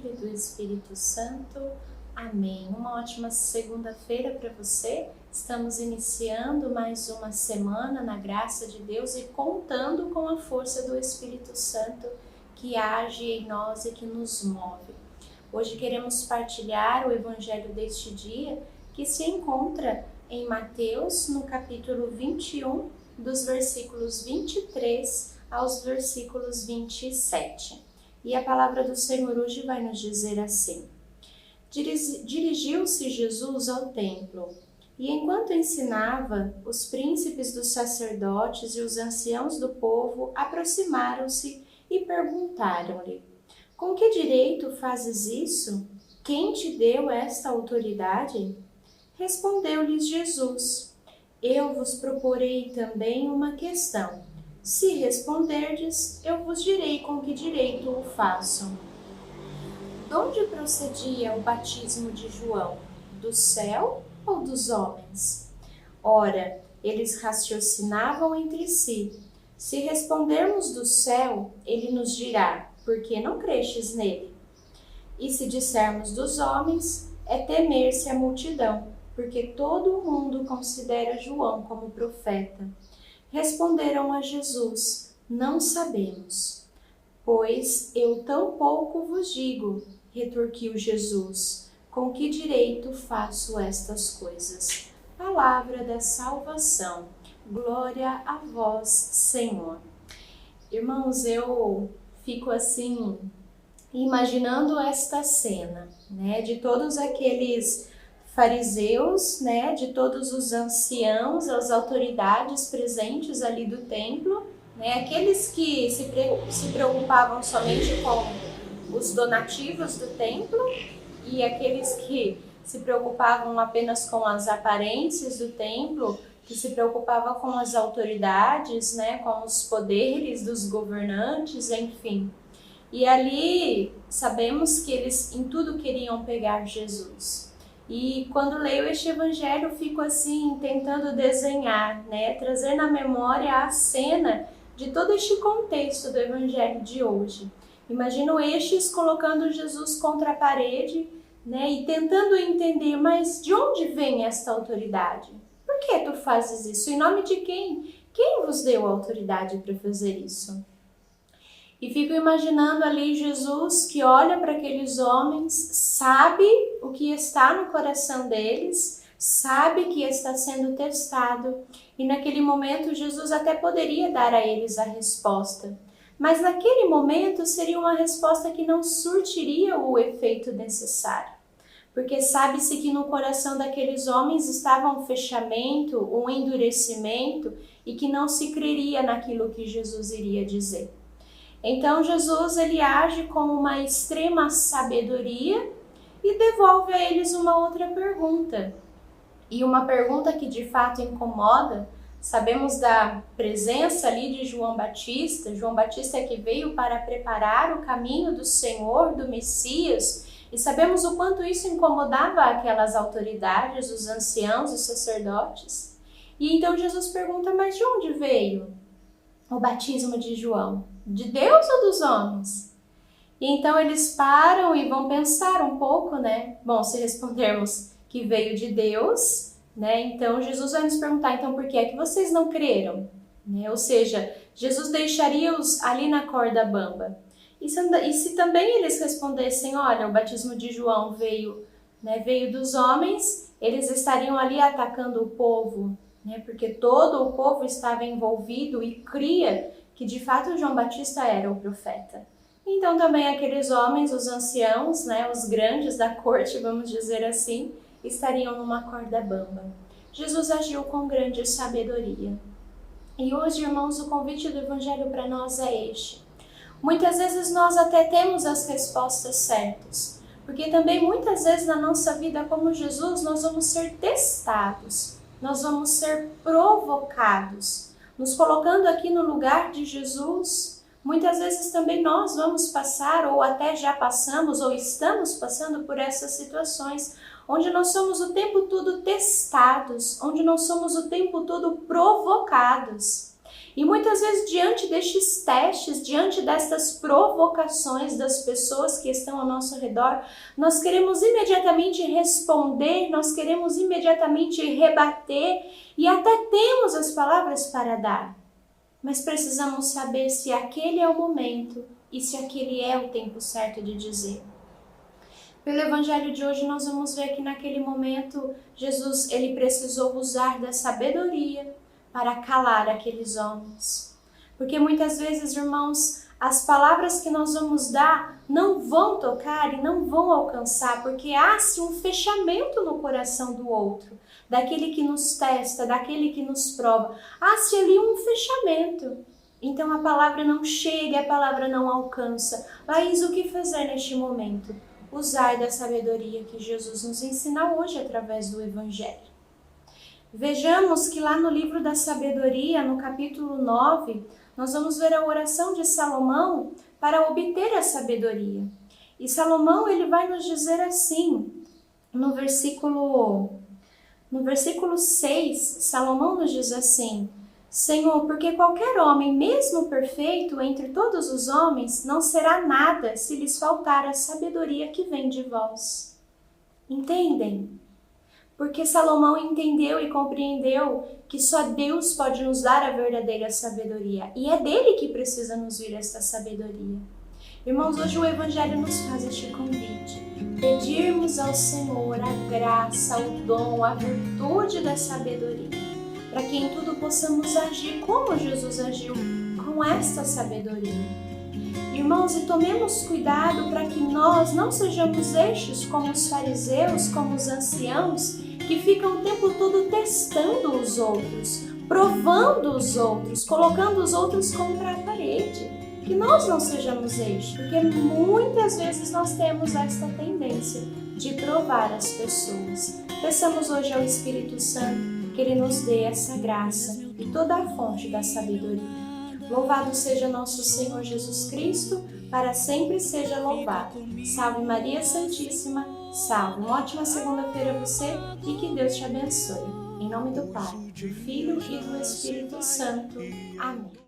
Filho e do Espírito Santo. Amém. Uma ótima segunda-feira para você. Estamos iniciando mais uma semana na graça de Deus e contando com a força do Espírito Santo que age em nós e que nos move. Hoje queremos partilhar o evangelho deste dia que se encontra em Mateus, no capítulo 21, dos versículos 23 aos versículos 27. E a palavra do Senhor hoje vai nos dizer assim: Dirigiu-se Jesus ao templo, e enquanto ensinava, os príncipes dos sacerdotes e os anciãos do povo aproximaram-se e perguntaram-lhe: Com que direito fazes isso? Quem te deu esta autoridade? Respondeu-lhes Jesus: Eu vos proporei também uma questão. Se responderdes, eu vos direi com que direito o faço. De onde procedia o batismo de João? Do céu ou dos homens? Ora, eles raciocinavam entre si. Se respondermos do céu, ele nos dirá: por que não crestes nele? E se dissermos dos homens, é temer-se a multidão, porque todo o mundo considera João como profeta. Responderam a Jesus: Não sabemos. Pois eu tampouco vos digo, retorquiu Jesus, com que direito faço estas coisas? Palavra da salvação. Glória a vós, Senhor. Irmãos, eu fico assim, imaginando esta cena, né, de todos aqueles fariseus, né, de todos os anciãos, as autoridades presentes ali do templo, né, aqueles que se preocupavam somente com os donativos do templo e aqueles que se preocupavam apenas com as aparências do templo, que se preocupavam com as autoridades, né, com os poderes dos governantes, enfim. E ali sabemos que eles em tudo queriam pegar Jesus. E quando leio este evangelho, fico assim, tentando desenhar, né, trazer na memória a cena de todo este contexto do evangelho de hoje. Imagino estes colocando Jesus contra a parede, né, e tentando entender, mas de onde vem esta autoridade? Por que tu fazes isso? Em nome de quem? Quem vos deu a autoridade para fazer isso? E fico imaginando ali Jesus que olha para aqueles homens, sabe o que está no coração deles, sabe que está sendo testado. E naquele momento Jesus até poderia dar a eles a resposta. Mas naquele momento seria uma resposta que não surtiria o efeito necessário. Porque sabe-se que no coração daqueles homens estava um fechamento, um endurecimento e que não se creria naquilo que Jesus iria dizer. Então Jesus ele age com uma extrema sabedoria e devolve a eles uma outra pergunta. E uma pergunta que de fato incomoda. Sabemos da presença ali de João Batista. João Batista é que veio para preparar o caminho do Senhor, do Messias. E sabemos o quanto isso incomodava aquelas autoridades, os anciãos, os sacerdotes. E então Jesus pergunta, mas de onde veio o batismo de João? De Deus ou dos homens? E então eles param e vão pensar um pouco, né? Bom, se respondermos que veio de Deus, né? Então Jesus vai nos perguntar, então por que é que vocês não creram? Né? Ou seja, Jesus deixaria-os ali na corda bamba. E se também eles respondessem, olha, o batismo de João veio, né, veio dos homens, eles estariam ali atacando o povo, né? Porque todo o povo estava envolvido e cria que de fato João Batista era o profeta. Então também aqueles homens, os anciãos, né, os grandes da corte, vamos dizer assim, estariam numa corda bamba. Jesus agiu com grande sabedoria. E hoje, irmãos, o convite do Evangelho para nós é este. Muitas vezes nós até temos as respostas certas, porque também muitas vezes na nossa vida como Jesus nós vamos ser testados, nós vamos ser provocados. Nos colocando aqui no lugar de Jesus, muitas vezes também nós vamos passar, ou até já passamos, ou estamos passando por essas situações, onde nós somos o tempo todo testados, onde nós somos o tempo todo provocados. E muitas vezes, diante destes testes, diante destas provocações das pessoas que estão ao nosso redor, nós queremos imediatamente responder, nós queremos imediatamente rebater e até temos as palavras para dar. Mas precisamos saber se aquele é o momento e se aquele é o tempo certo de dizer. Pelo evangelho de hoje nós vamos ver que naquele momento Jesus ele precisou usar da sabedoria para calar aqueles homens. Porque muitas vezes, irmãos, as palavras que nós vamos dar não vão tocar e não vão alcançar, porque há-se um fechamento no coração do outro, daquele que nos testa, daquele que nos prova. Há-se ali um fechamento. Então a palavra não chega, a palavra não alcança. Mas o que fazer neste momento? Usar da sabedoria que Jesus nos ensina hoje através do Evangelho. Vejamos que lá no livro da sabedoria, no capítulo 9, nós vamos ver a oração de Salomão para obter a sabedoria. E Salomão ele vai nos dizer assim, no versículo 6, Salomão nos diz assim: Senhor, porque qualquer homem, mesmo perfeito entre todos os homens, não será nada se lhes faltar a sabedoria que vem de vós. Entendem? Porque Salomão entendeu e compreendeu que só Deus pode nos dar a verdadeira sabedoria. E é dele que precisa nos vir esta sabedoria. Irmãos, hoje o Evangelho nos faz este convite. Pedirmos ao Senhor a graça, o dom, a virtude da sabedoria. Para que em tudo possamos agir como Jesus agiu, com esta sabedoria. Irmãos, e tomemos cuidado para que nós não sejamos estes como os fariseus, como os anciãos, que ficam o tempo todo testando os outros, provando os outros, colocando os outros contra a parede. Que nós não sejamos estes, porque muitas vezes nós temos esta tendência de provar as pessoas. Peçamos hoje ao Espírito Santo que Ele nos dê essa graça e toda a fonte da sabedoria. Louvado seja nosso Senhor Jesus Cristo, para sempre seja louvado. Salve Maria Santíssima, salve. Uma ótima segunda-feira a você e que Deus te abençoe. Em nome do Pai, do Filho e do Espírito Santo. Amém.